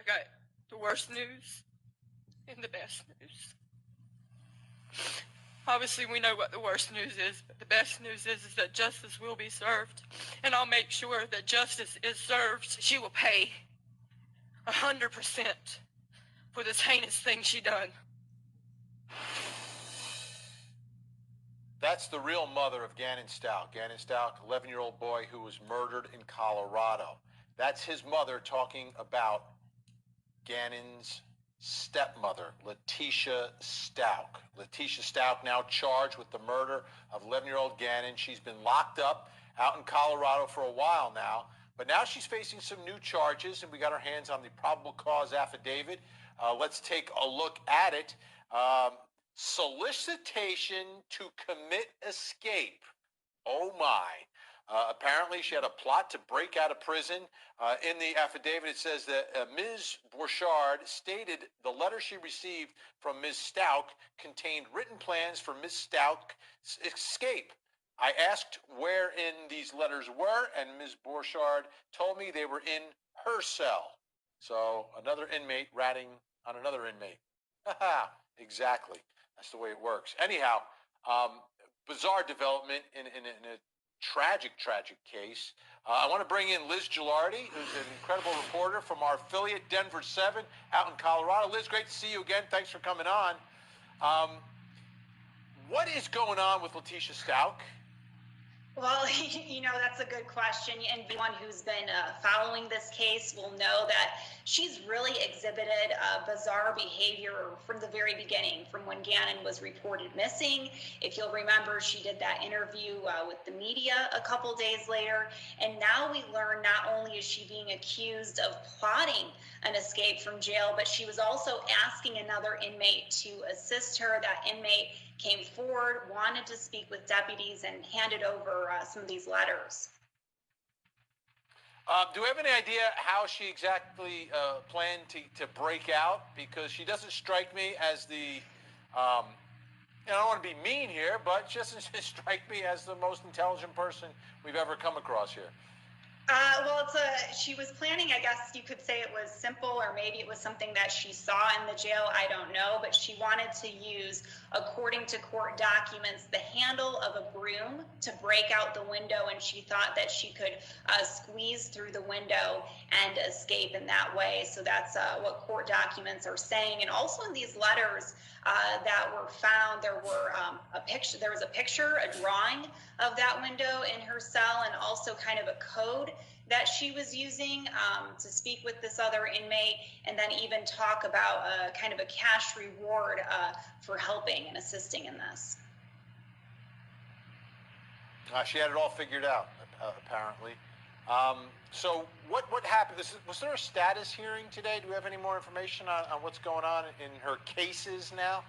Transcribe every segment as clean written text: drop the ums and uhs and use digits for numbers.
I got the worst news and the best news. Obviously, we know what the worst news is, but the best news is that justice will be served, and I'll make sure that justice is served. She will pay 100% for this heinous thing she done. That's the real mother of Gannon Stauch. Gannon Stauch, 11-year-old boy who was murdered in Colorado. That's his mother talking about Gannon's stepmother, Letecia Stauch. Letecia Stauch now charged with the murder of 11-year-old Gannon. She's been locked up out in Colorado for a while now, but now she's facing some new charges, and we got our hands on the probable cause affidavit. Let's take a look at it. Solicitation to commit escape. Oh my. Apparently she had a plot to break out of prison. In the affidavit it says that Ms. Bouchard stated the letter she received from Ms. Stauch contained written plans for Ms. Stauch's escape. I asked wherein these letters were, and Ms. Bouchard told me they were in her cell. So another inmate ratting on another inmate. Exactly. That's the way it works. Anyhow, bizarre development in a tragic case. I want to bring in Liz Gilardi, who's an incredible reporter from our affiliate, Denver 7, out in Colorado. Liz, great to see you again. Thanks for coming on. What is going on with Letecia Stauch? Well, that's a good question. And anyone who's been following this case will know that she's really exhibited bizarre behavior from the very beginning, from when Gannon was reported missing. If you'll remember, she did that interview with the media a couple days later. And now we learn not only is she being accused of plotting an escape from jail, but she was also asking another inmate to assist her. That inmate came forward, wanted to speak with deputies, and handed over some of these letters. Do we have any idea how she exactly planned to break out? Because she doesn't strike me as the, I don't want to be mean here, but she doesn't strike me as the most intelligent person we've ever come across here. Well, she was planning, I guess you could say it was simple, or maybe it was something that she saw in the jail, I don't know, but she wanted to use, according to court documents, the handle of a broom to break out the window, and she thought that she could squeeze through the window and escape in that way. So that's what court documents are saying. And also in these letters that were found, there was a picture, a drawing of that window in her cell, and also kind of a code that she was using to speak with this other inmate, and then even talk about kind of a cash reward for helping and assisting in this. She had it all figured out, apparently. So what happened? Was there a status hearing today? Do we have any more information on what's going on in her cases now?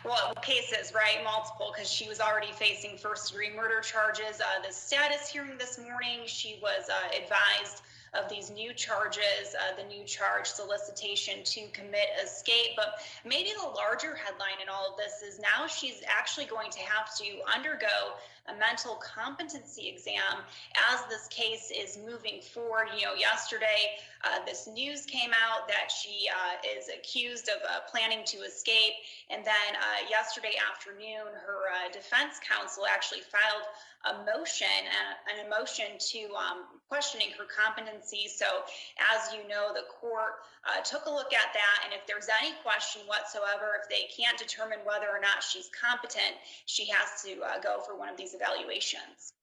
Well, cases, right? Multiple, because she was already facing first-degree murder charges. The status hearing this morning, she was advised of these new charges, the new charge, solicitation to commit escape. But maybe the larger headline in all of this is now she's actually going to have to undergo a mental competency exam as this case is moving forward. Yesterday, this news came out that she is accused of planning to escape. And then yesterday afternoon, her defense counsel actually filed a motion to questioning her competency. So as you know, the court took a look at that, and if there's any question whatsoever, if they can't determine whether or not she's competent, she has to go for one of these evaluations.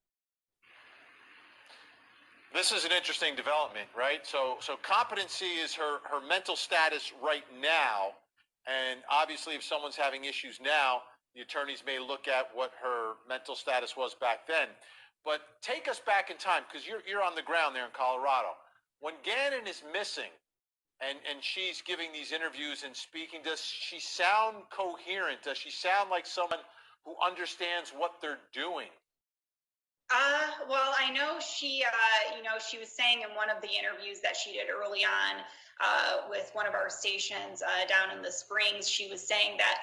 This is an interesting development, right? So competency is her mental status right now, and obviously if someone's having issues now, the attorneys may look at what her mental status was back then. But take us back in time, because you're on the ground there in Colorado. When Gannon is missing and she's giving these interviews and speaking, does she sound coherent? Does she sound like someone who understands what they're doing? Well, I know she was saying in one of the interviews that she did early on with one of our stations down in the Springs, she was saying that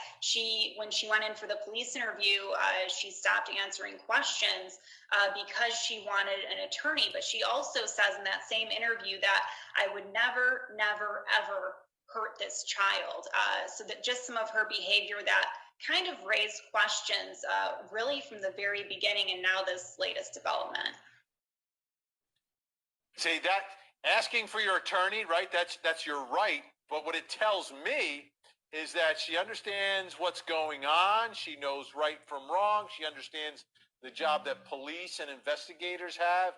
when she went in for the police interview, she stopped answering questions because she wanted an attorney. But she also says in that same interview that I would never, never, ever hurt this child. So that just some of her behavior that kind of raised questions really from the very beginning and now this latest development. See that asking for your attorney, right? That's your right. But what it tells me is that she understands what's going on. She knows right from wrong. She understands the job that police and investigators have.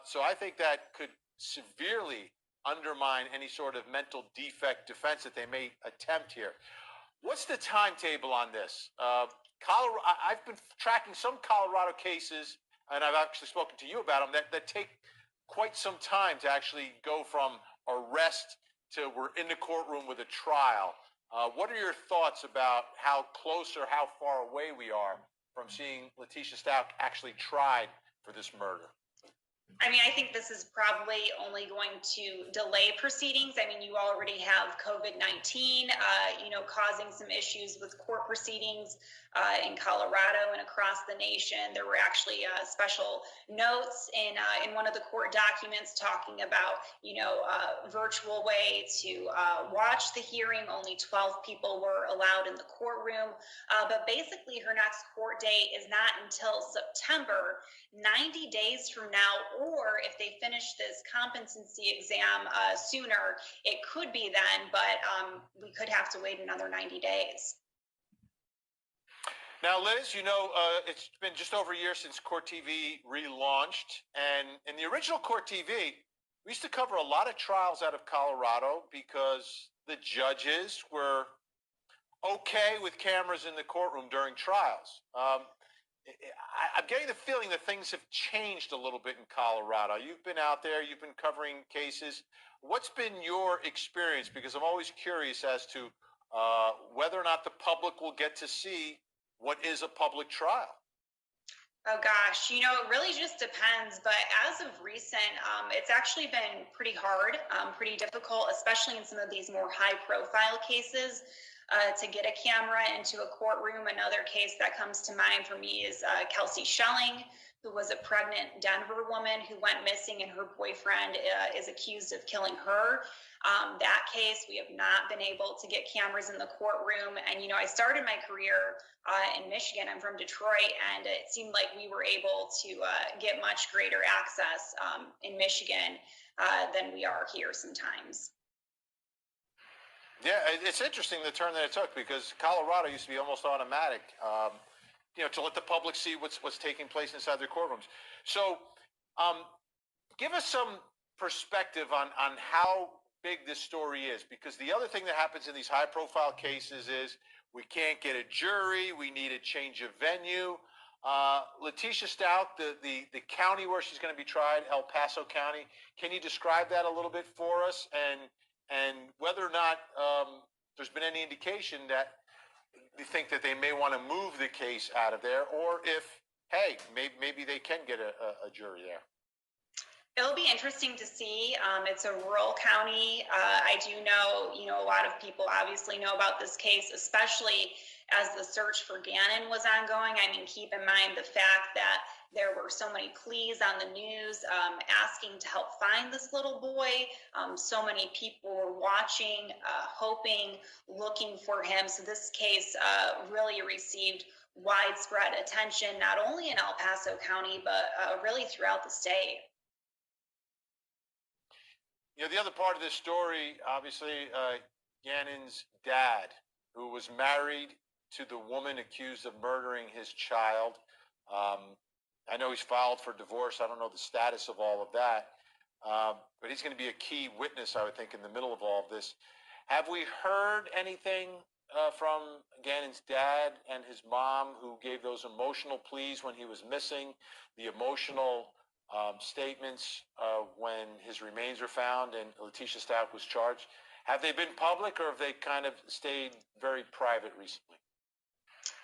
So I think that could severely undermine any sort of mental defect defense that they may attempt here. What's the timetable on this? Colorado, I've been tracking some Colorado cases, and I've actually spoken to you about them, that take quite some time to actually go from arrest to we're in the courtroom with a trial. What are your thoughts about how close or how far away we are from seeing Letecia Stauch actually tried for this murder? I mean, I think this is probably only going to delay proceedings. I mean, you already have COVID-19, causing some issues with court proceedings in Colorado and across the nation. There were actually special notes in one of the court documents talking about, virtual way to watch the hearing. Only 12 people were allowed in the courtroom. But basically, her next court date is not until September, 90 days from now, or if they finish this competency exam sooner, it could be then, but we could have to wait another 90 days. Now, Liz, it's been just over a year since Court TV relaunched, and in the original Court TV, we used to cover a lot of trials out of Colorado because the judges were okay with cameras in the courtroom during trials. I'm getting the feeling that things have changed a little bit in Colorado. You've been out there, you've been covering cases. What's been your experience? Because I'm always curious as to whether or not the public will get to see what is a public trial. Oh gosh, it really just depends. But as of recent, it's actually been pretty hard, pretty difficult, especially in some of these more high-profile cases, to get a camera into a courtroom. Another case that comes to mind for me is Kelsey Schelling, who was a pregnant Denver woman who went missing, and her boyfriend is accused of killing her. That case, we have not been able to get cameras in the courtroom. And, I started my career in Michigan. I'm from Detroit, and it seemed like we were able to get much greater access in Michigan than we are here sometimes. Yeah, it's interesting the turn that it took, because Colorado used to be almost automatic, to let the public see what's taking place inside their courtrooms. So give us some perspective on how big this story is, because the other thing that happens in these high-profile cases is we can't get a jury, we need a change of venue. Letecia Stauch, the county where she's going to be tried, El Paso County, can you describe that a little bit for us, and whether or not there's been any indication that they think that they may want to move the case out of there, or if, hey, maybe they can get a jury there? It'll be interesting to see. It's a rural county. I do know, a lot of people obviously know about this case, especially as the search for Gannon was ongoing. I mean, keep in mind the fact that there were so many pleas on the news asking to help find this little boy. So many people were watching, hoping, looking for him. So this case really received widespread attention, not only in El Paso County, but really throughout the state. The other part of this story, obviously, Gannon's dad, who was married to the woman accused of murdering his child. I know he's filed for divorce. I don't know the status of all of that. But he's going to be a key witness, I would think, in the middle of all of this. Have we heard anything from Gannon's dad and his mom, who gave those emotional pleas when he was missing, the emotional statements when his remains were found and Letecia Stauch was charged? Have they been public, or have they kind of stayed very private recently?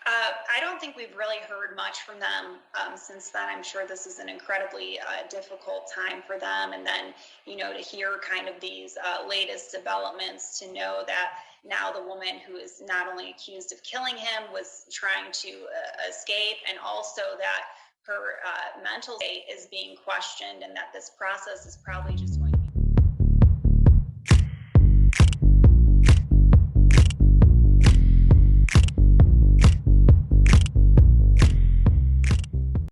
I don't think we've really heard much from them since then. I'm sure this is an incredibly difficult time for them. And then, to hear kind of these latest developments, to know that now the woman who is not only accused of killing him was trying to escape, and also that her mental state is being questioned, and that this process is probably just